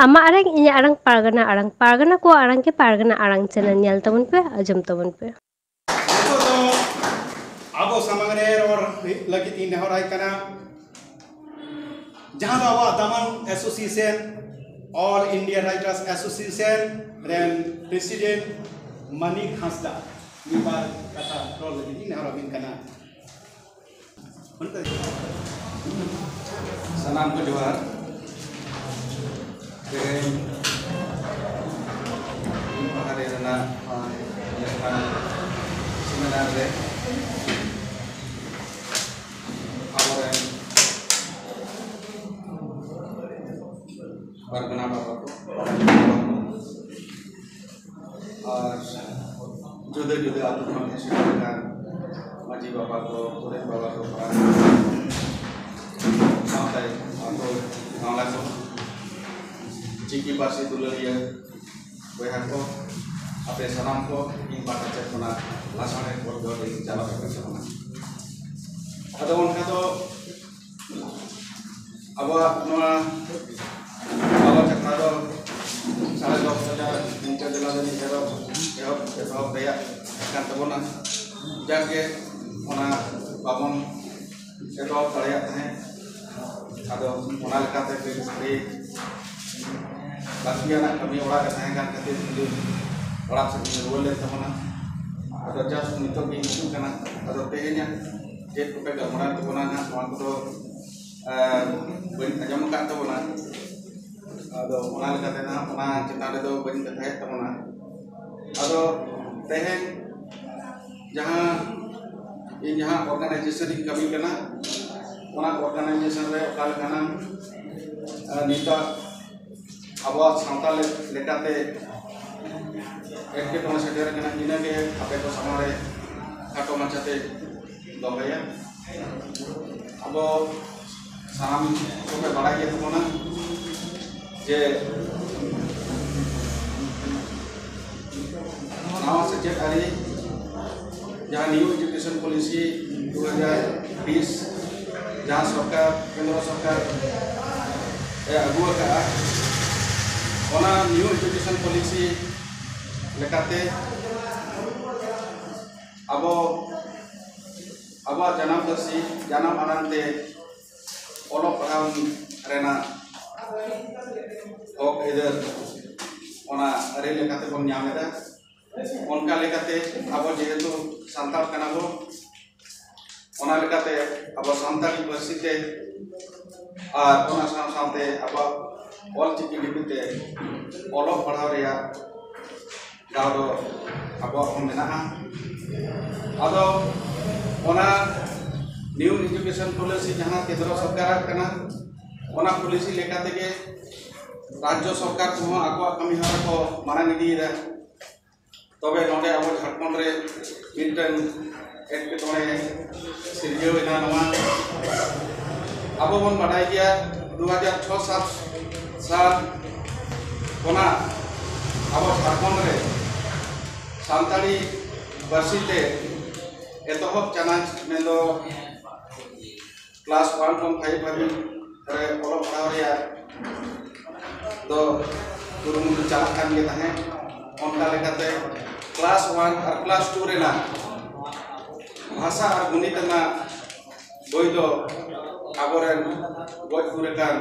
Ama arang inya arang pargana ko arang ke pargana arang channel nyal tabun pe ajum tabun pe. Abo samangre or lagi tin horai kana jahan awa Daman Association All India Writers Association dan President Manik Hasda mibar kata rol lagi tin horai kana salam ko johar hari rena seminar re amoren pargana baba ko और जुदे जुदे आलू खन शिक्षक माजी बाबा को पुरे बाबा को साथ atau ngalah ko ciki pasi dulunya behan ko ape sanam ko ing bata cek kona lasane kordo di jalan ke sana ada on kato aba noa bala caknado sare do saja minta dela dari hero daya kan tabona jage ona babon eto daya tane ado ona lekate ke lagi anak kami orang kesayangan ketir itu orang sendiri boleh teman ada jas untuk itu karena ada tehnya dia pakai gambaran teman orang itu banyak aja muka teman ada orang katanya orang kita ada tuh banyak teh teman ada teh jangan organisasi kami kena orang organisasi kalau kena nita abawa santal lekate ekte tono seter kana ina ke ape to samare kato macate dogaya abo sanam ko pe bada ye to na je nawa sejak hari jahang new education policy 2020 jahang सरकार केंद्र सरकार agua ka ona new education policy lekate abo janam dasi janam anante olok paham rena ok either ona are lekate bon nyameda onka lekate abo jehetu santal kana bo ona lekate abo santali persite R ona সাথে abo Olchiki libute olok padhaw reya daw do abo menaha ado ona new education policy jahan kendra sarkar kana ona policy leka tege rajyo sarkar ko ako kami hara ko marang idira tobe node abo Jharkhand re midten eketone sirjeo ena nawa abo bon badai gya 2006-7 साल कोना अब झारखंड रे Santali बर्सिते एतहब चानाच मेंदो class 1 from 5 हाबी रे ओलो पढ़ाव रे दो गुरुमुंड चालक कान गे ताहे ओनका लेकाते क्लास 1 और क्लास 2 रे ना भाषा और गणित ना बोई दो आबोरेन goes पुरेकान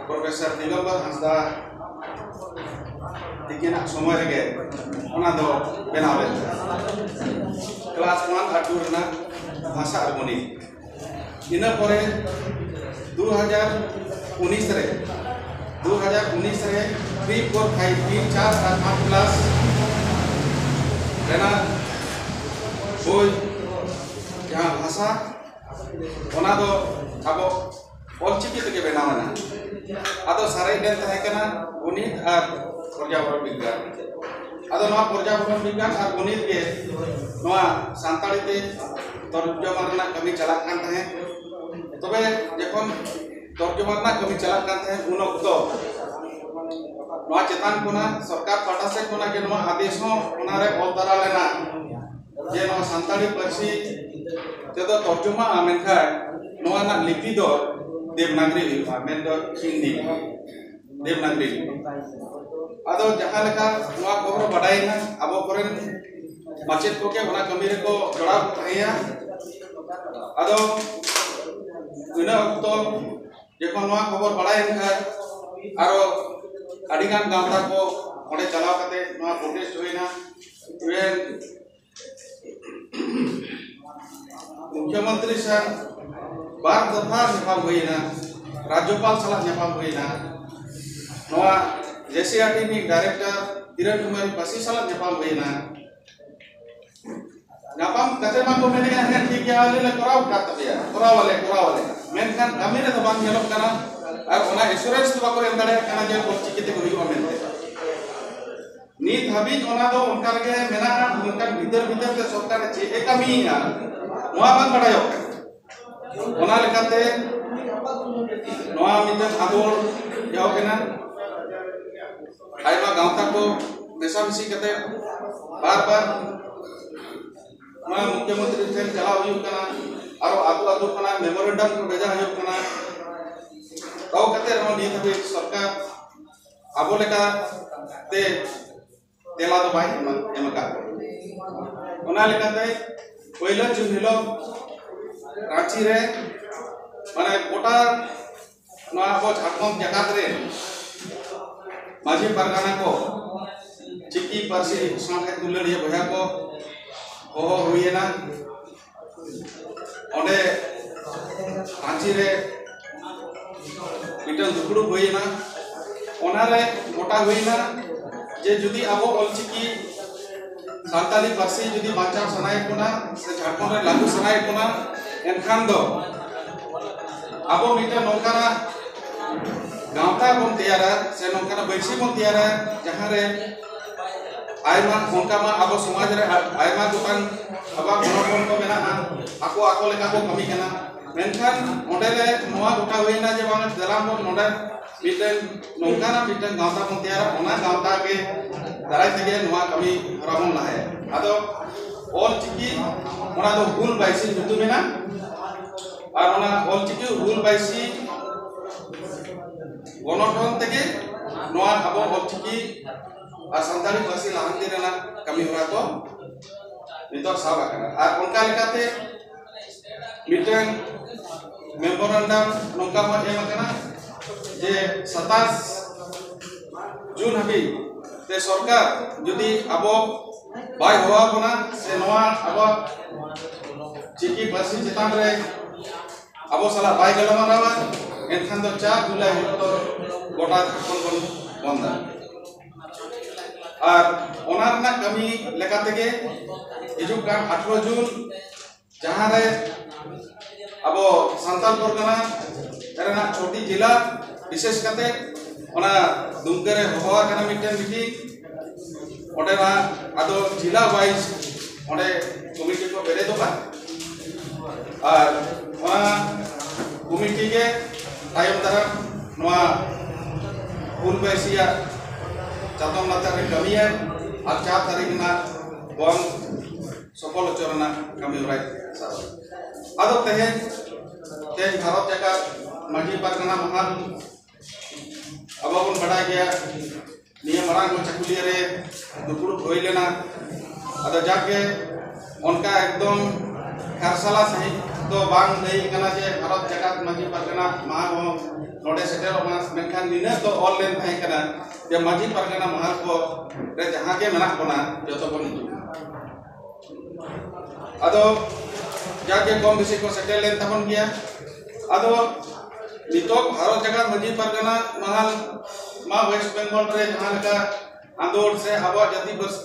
Profesor Digambar Hasda dikena semua lagi, ona do benawe. Kelas 1 atur na bahasa harmoni. Ina pore 2019 re 3, 4, 5, 4 dan 8 kelas rena boy yang bahasa ona do abo Olchiki tege benamana ado sarai den tahe kana gonit ar porjaboron bigyan ado noa porjaboron bigyan ar gonit ge noa santali te torjoma rena kami chalak kan tahe tobe jekhon torjoma rena kami chalak kan tahe un okto noa chetan kona sarkar pahta se kona ge noa adesh ho ona re ol dara lena je noa santali parsi tedo torjoma amenkha noa na lipi do Devanagari Mendo Hindi Devanagari आदो जहां लेका नोआ खबर बडायना आबो कोरेन माचेत कोके ओना कमी रे को जोड़ा थाया आदो उना अक्तो जेको नोआ खबर बडायन खा आरो अडिगान गांवता को ओडे चलाव कते नोआ प्रोटेस्ट होइना इवेन मुख्यमंत्री सर बार दफा नेपाम होइना राज्यपाल सलाह नेपाम होइना नोआ जेसीआरटी नि डायरेक्टर किरण कुमारी पासी सलाह नेपाम होइना नेपाम कते मा को मेने है ठीक है वाले कराव का तबिया कराव वाले मेनखान कमी रे दबान गेलो कना और ओना एश्योरेंस तो बाको एम दाड़े कना जे चिकिते को हुई मेनते नीत हबी ओना दो उनका के मेना उनका भीतर ते सरकार चे ए कमीया नोआ बान बडायो ओना लेकाते नोआ मिदन आदोर जाओ केना आइमा गांवता को मेसामिसी कते बार मुख्यमंत्री ठेन चलाव हुई कना आरो आदु कना मेमोरेंडम को भेजा हुई कना तो कते रो नी तबे सरकार आबो लेका ते तेला तो बाय एमका ओना लेकाते पहिला जुन हिलो रांची रे माने गोटा नोआ आबो झारखंड जगत रे माझी परगना को चिकी पारसी साथे तुलनिया भया को हो हुईना ओडे रांची रे मिटन दुकुड़ हुईना ओनारे गोटा हुईना जे जुदी आबो ऑलचिकी सानताली पारसी जुदी बांचा सनाय कोना से झारखंड रे लागू सनाय कोना एनखान दो आबो मिटन नोकाना गांवता बन तैयारा से नोकाना बैसी बन तैयारा जहां रे आयमा उनका मा आबो समाज रे आयमा दुकान अबा गणपन को मेना आको लेका को कमी केना मेनखान ओंडे रे नोआ गोटा होइना जे बांग दराम बन नोडे मिटन नोकाना मिटन गांवता बन तैयारा ओना गांवता के दाराय तेगे नोआ कमी हरामन लाहे आदो ऑल चिकी ओना दो हुल बाइसी जुतु मेना और ओना ऑल चिकी हुल बाइसी गणठन तेगे नोआ आबो ऑल चिकी और संताली पासी लाहंती रेना कमी होरा को नितो साब आकना और उनका लेकाते मिटन मेमोरेंडम नोका मा एम आकना जे 27 जून हबी ते सरकार जदी आबो बाय होवा बना से नोआ आबो चिकी पासी चितान रे आबो सला बाय गलमारावा एनखान दो 4 जुलाई तो गोटा झारखंड बंदा और ओना रना कमी लेका तेगे हिजुक कान 18 जून जहां रे अब सांताल परगना रेना छोटी जिला विशेष करते ओना दुमके रे होवा कना मिटन मिटी ओडे ना आदो जिला वाइज ओडे कमिटी को बेरे दोबा और ओना कमिटी के तायम तरफ नोआ फुल पैसिया चातम लाता रे कमी है और 4 तारीख ना बन सफल चरना कमी होराय आदो तेहे भारत जगह माजी परगना महान अब बन बड़ा गया निया मरांग को चकुलिया रे दुपुड़ होई लेना आदो जाके उनका एकदम खरसला सही तो बांग नहीं कना जे भारत जगत माजी परगना महान नोडे सेटेल मेनखान निना तो ऑल लेन थाई कना जे माजी परगना महाल को रे जहां के मेना बना जतो बन आदो जाके कम बेसी को सेटेल लेन तबन गया आदो नितो भारत जगत माजी परगना महाल मा वेस्ट बंगाल रे जहां लगा आंदोलन से आबो जाति बस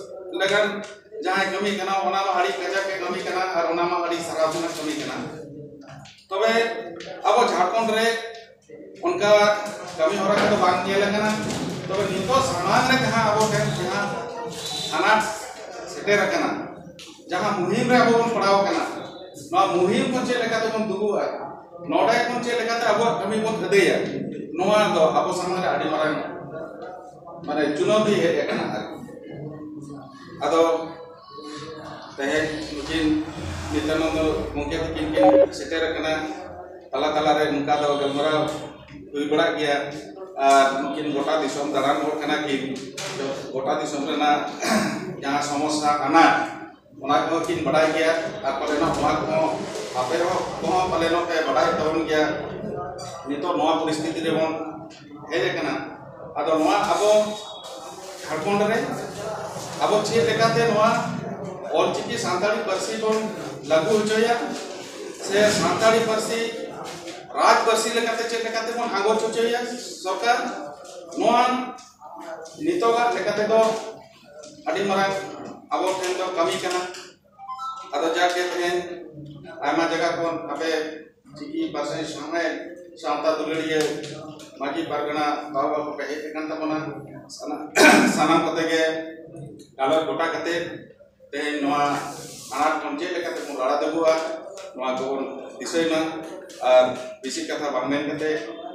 लगन जहां कमी कना ओना मा हड़ी कजा के कमी कना और ओना मा हड़ी सराबना कमी कना तबे आबो झारखंड रे उनका कमी होरा के तो बांग गेल कना तबे नितो सामान रे जहां आबो के जहां अनाट सेटेर कना जहां मुहिम रे आबो बन पड़ाव कना नो मुहिम को चे लेका तो बन दुगुआ नोडे को चे लेका ते आबो कमी बन हदेया नोआ दो आबो सामान रे आडी मारांग माने चुनौती है कना आदो तेहे मुकिन नितानंद मुके तिकिन सेटेर कना तला तला रे उनका दो गमरा हुई बड़ा गया mungkin gota disom daran hor kana kin gota disom rena yang समस्या anak ona ko kin badai gya ar paleno ona ko ape ko paleno pe badai tabon gya nito noa परिस्थिति re bon heje kana ado noa abo Jharkhand रे abo che lekate noa olchiki santali parsi bon lagu hoya se santali parsi राज बर्सी लेकाते चे लेकाते मन आगो चोचोया सरकार नोआ नितोगा लेकाते दो अडी मरांग आबो ठेन दो कमी कना अदो जाके थेन आयमा जगह कोन अबे चिकी पासे सामने सामता दुलड़िए माजी परगना बाबा को कहे कन तमना सना कते के गालो गोटा कते ते नोआ अनाट कोनचे लेकाते मन राडा देबुआ नोआ गोन दिसैना और बेसी कथा बांगमेन कते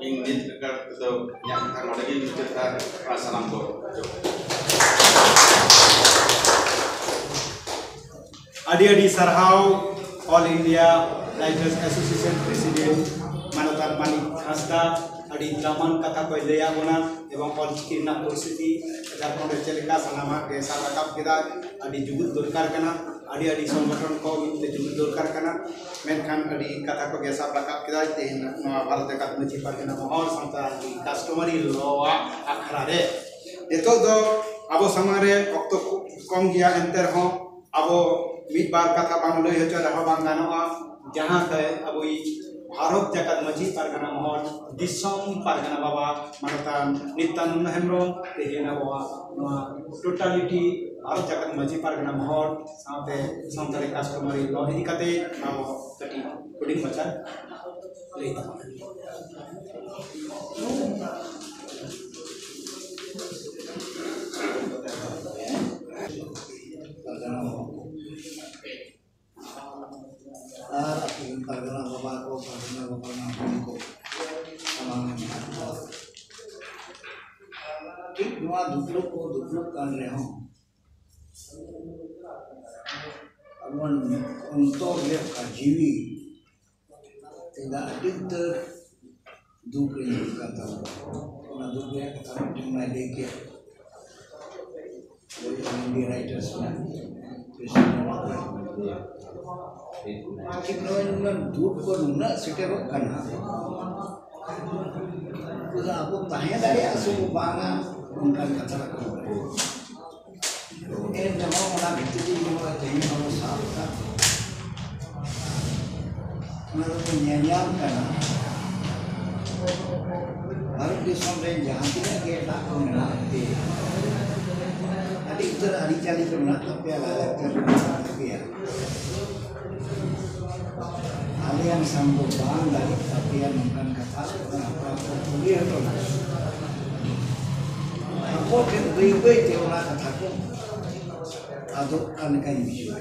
इन नित का तो न्याय कथा नोडगी मिचता सलाम को Adi sarhau All India Writers Association President Manotar Manik Hasda adi draman kata ko leya bona ebong olchiki na परिस्थिति झारखंड चलेका सनामा के साराकाप केदा adi जुगुत दरकार kana adi संगठन को ते जुगुत दरकार kana मेनखान adi kata ko gesa rakap केदा ते नवा भारत का मची Pargana mohor samta customary law akhara re eto do abo samare okto kom gya enter ho abo mid bar kata bang loi hocho raha bang ganoa jahan te abo Bharat जगत मजी परगना मोहन दिसम परगना बाबा मनता नितन हेमरम तेजेना बाबा totality Bharat जगत मजी परगना मोहन साथे संतरी कस्टमरी लॉ इदी कते नाम कटी पुडिंग बचा ले परगना बाबा को परगना बाबा को समान ठीक नवा दुपलो कर रहे हो अपन उनको ये जीवी तेरा अधिक दुख नहीं करता ना दुख है कथा मैं लेके वो इंडियन राइटर्स में कितना दूर को नूना सिटेरो करना उधर आपको ताहे दारे आसो बांगा उनका कचरा करो ये जमा वाला व्यक्ति जी जो चाहिए हम साफ का मतलब तो न्यायाम करना भारत देश में जहाँ तीन के लाख में आते अभी इधर आरी चाली तो ना तो प्याला कर किया alian sambo bang dari tapian bukan kata apa dia tu aku kan beri dia orang kata aku aduk kan kan bisu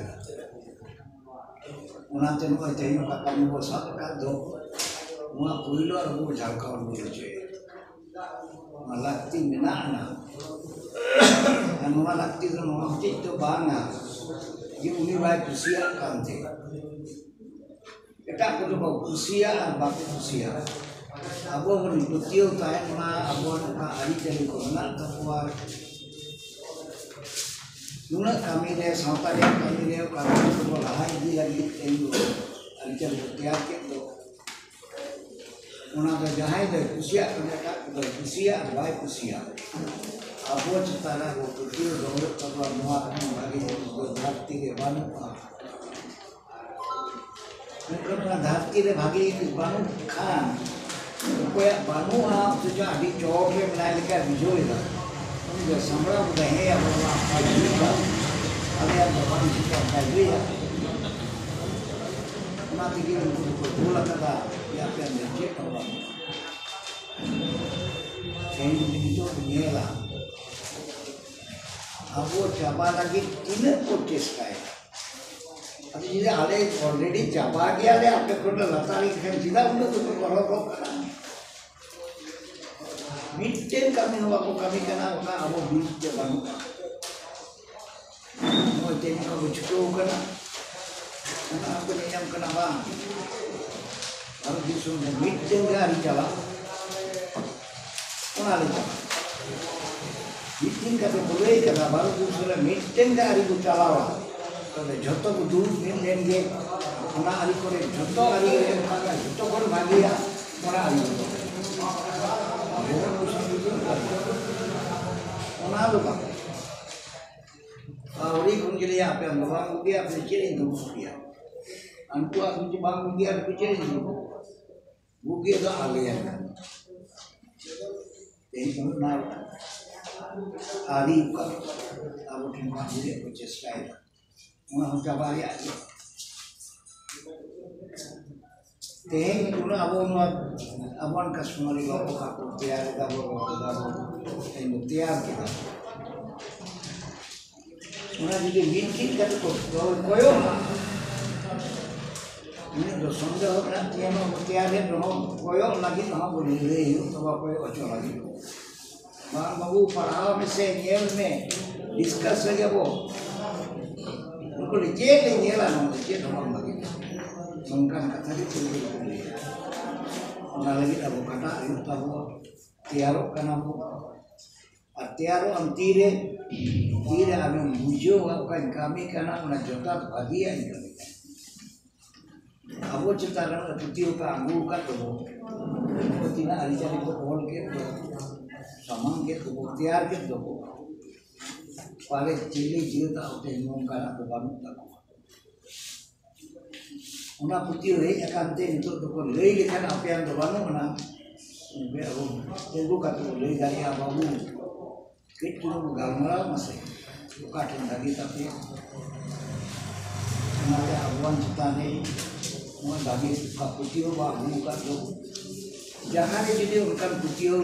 orang tu nak jadi nak kamu bosak kan do orang pulau aku jangkau dulu je malah tinggal na dan malah tinggal tu bangga dia unibai usia kan je kita kudu usia baku usia abo berutia tahan ma abo na ari jadi korna takwa nuna kami le sampai kami le kami tu lahai di lagi tendu ari jadi tiap ke do una da jahai de usia mereka usia baik usia abo cetara berutia dulu takwa muat bagi berarti ke banu mereka धरती रे भागी बानु खान कोई बानु आप तो जो अभी चौक में बनाए लेकर बिजोई था उनके संबड़ा रहे अब अभी आप भगवान जी का भाई है ना दिखी उनको बोला था या फिर नीचे करवा कहीं भी तो नहीं ला अब वो चाबा लगी तीन कोटिस का है अभी जिसे आले ऑलरेडी चाबा गया ले आपके कोट लतारी खेल सीधा उनको तो करो करो करा मिट्टी कमी हुआ को कमी करना होगा अब वो बीच के बानू का वो तेरी को कुछ तो करना ना आपको नियम करना बां अब बीच में मिट्टी का हरी चला ᱚᱱᱟ ᱞᱮᱠᱟ ᱢᱤᱫᱴᱤᱱ ᱠᱟᱛᱮ ᱠᱚ ᱞᱟᱹᱭ ᱠᱟᱫᱟ ᱵᱟᱨᱚ ᱯᱩᱥ ᱨᱮ ᱢᱤᱫᱴᱮᱱ ᱜᱮ ᱟᱹᱨᱤ ᱠᱚ ᱪᱟᱞᱟᱣᱟ ᱛᱚᱵᱮ ᱡᱷᱚᱛᱚ ᱠᱚ ᱫᱩᱲᱩᱵ ᱢᱤᱫ ᱞᱮᱱ ᱜᱮ ᱚᱱᱟ ᱟᱹᱨᱤ ᱠᱚᱨᱮ ᱡᱷᱚᱛᱚ ᱟᱹᱨᱤ ᱨᱮ ᱡᱷᱚᱛᱚ ᱠᱷᱚᱱ ᱵᱷᱟᱜᱮᱭᱟ ᱚᱱᱟ ᱟᱹᱨᱤ ᱚᱱᱟ ᱫᱚ ᱵᱟᱝ ᱟᱹᱣᱨᱤ ᱠᱷᱚᱱ ᱜᱮ ᱞᱟᱹᱭᱟ ᱟᱯᱮ ᱫᱚ ᱵᱟᱝ ᱵᱩᱜᱤᱭᱟ ᱟᱯᱮ ᱪᱮᱫ ᱤᱧ ᱫᱩᱲᱩᱵ ᱯᱮᱭᱟ ᱩᱱᱠᱩᱣᱟᱜ ᱡᱩᱫᱤ ᱵᱟᱝ ᱵᱩᱜᱤᱭᱟ ᱟᱯᱮ ᱪᱮᱫ ᱤᱧ ᱫᱩᱲᱩᱵ ᱵᱩᱜᱤ ᱫᱚ ᱟᱞᱮᱭᱟᱜ ᱠᱟᱱᱟ तेईस ना आदि का अब उठने का मुझे कुछ स्टाइल उन्हें हम जब आया तेईस उन्हें अब उन्हें अपन कस्टमर लोगों का तैयार का वो तेईस तैयार किया उन्हें जो मीटिंग करते को कोई ना ini dosonda orang tiada mutiara roh koyok lagi nah boleh leh tu apa koyok acor lagi. Mak babu parah mesti nyel me discuss saja bo. Uनको leceh le nyelan leceh orang lagi. Mungkin kata itu boleh. Orang lagi abu kata itu abu tiaro kan abu. Tiaro antire tire abu mujo apa kami karena orang jodoh bagian kami. Abo cerita kan putih ka anggu ka to tina ari cari ko hol ke to samang ke to tiar ke to pare chili jiu ta hote non ka to banu ta una putih re akan te itu to ko lei lekan apa yang to banu na be abo tenggu ka to lei dari ababu kitu galmara masih bukan lagi tapi nanti abuan cerita ni semua bagi putih bahu ka do jangan jadi urusan putih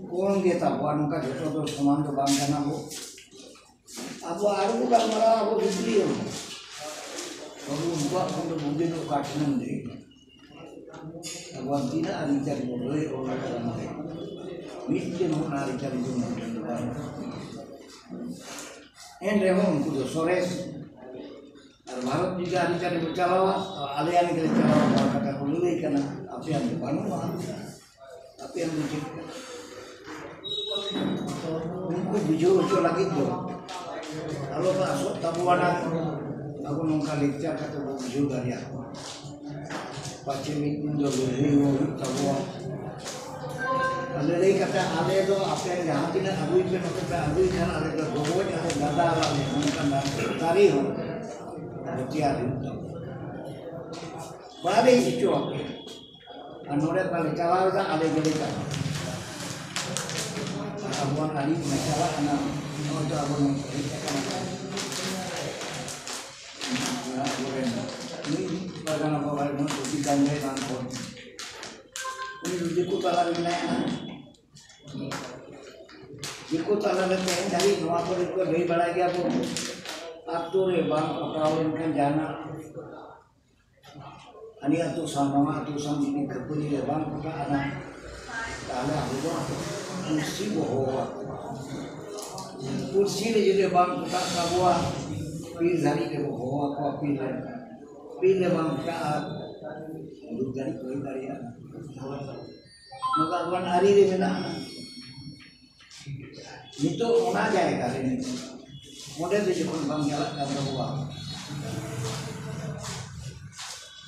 kong dia tapuan ka joto to saman to bang kana ho abu aru ka mara abu bidli ho abu buat kondo budi to kathnan de abu antina ari cari boleh orang kana mare mitte no ari cari do en rehon kudo sores Bharat juga ada cari bercalawa, alian kita calawa kata kului karena apa yang dibangun, apa yang dicipta. Untuk biju lagi tu, kalau masuk tabuana, aku nongkal lecak kata biju dari aku. Pacem itu dulu tabuan. Kalau dia kata ada tu apa yang jahat ini, aku itu kata aku kan ada dua ada dada lagi, mungkin dari tiar itu, baru itu apa? Anore kalau cawar dah ada gede kan? Abuan kali macam anak, orang abuan kerja kan? Ini bagian apa bagian itu gambar dan pun. Ini jika talar ini, jika talar ini dari dua puluh itu lebih banyak apa? Atur bang kawin kan jana ani atu sama atu ini kepuli bang kita anak ada kursi bohong kursi ni jadi bang kita kawa pil dari ke bohong apa pil bang kita duduk dari koi dari maka bukan hari ini mana itu mana jaya kali ini model tu jepun bang jalan dan berbuat.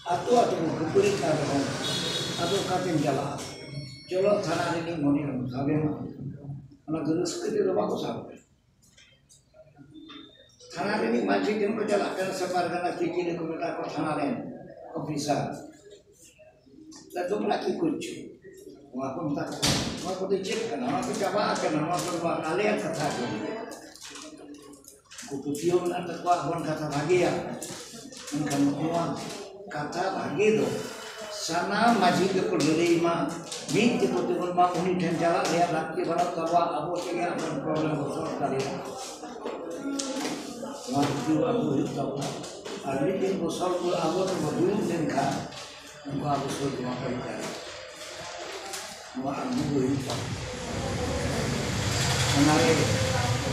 Atau berkulit kata, atau kata jalan. Jolo tanah ini moni sahaja, anak terus kerja bagus sahaja. Tanah ini masih jemput jalan kerana sebar kerana kiki ni kemudian aku tanah lain, ofisa. Lalu lagi kunci. Aku minta, aku dicek kerana, aku coba kerana, aku buat kalian kata aku. Kuputio na takwa bon kata bahagia mungkin semua kata bahagia do sana maji ke pulgeli ma bing ke putih ma uni tenjala lihat laki barat kawa abu tiga problem besar kali waktu abu itu hari ini besar tu abu tu berdua dengan muka abu tu cuma pergi muka abu itu menarik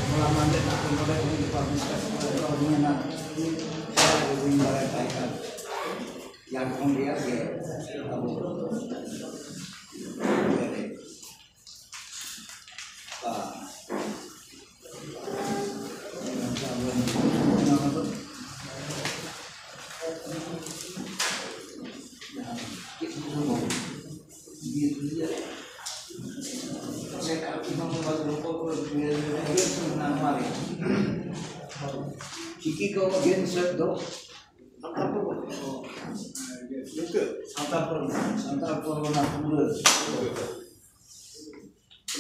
Melaman dan aku mulai untuk publikasi kalau dengan saya ingin merayakan yang kemudian dia abu Chiki ko against do Santal Purwana Pura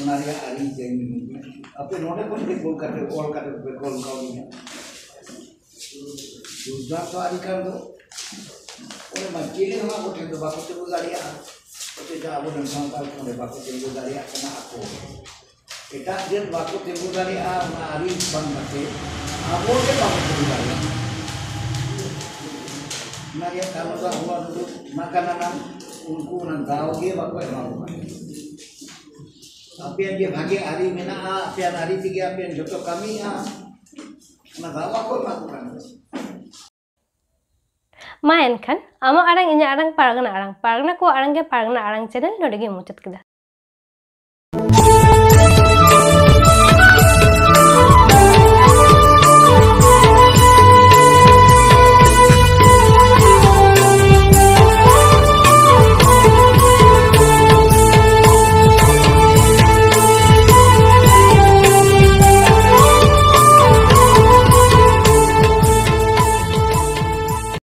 Menaria Ari Jami apa nona pun di Kolkata kau ni Sudah tu hari kan tu oleh macam ni aku tengok baku tu garia kita abu dan Santal pun baku tu garia kena aku kita dia baku tu garia hari bang mati abu ke baku tu garia Naria kalau dah buat dulu makanan unku nan tahu dia baku emang apa yang dia bagi hari mana apa yang hari tiga apa yang jodoh kami nak tahu aku lakukan Main kan ama arang inya arang paragana ko arang ke paragana arang channel nodege muchat kida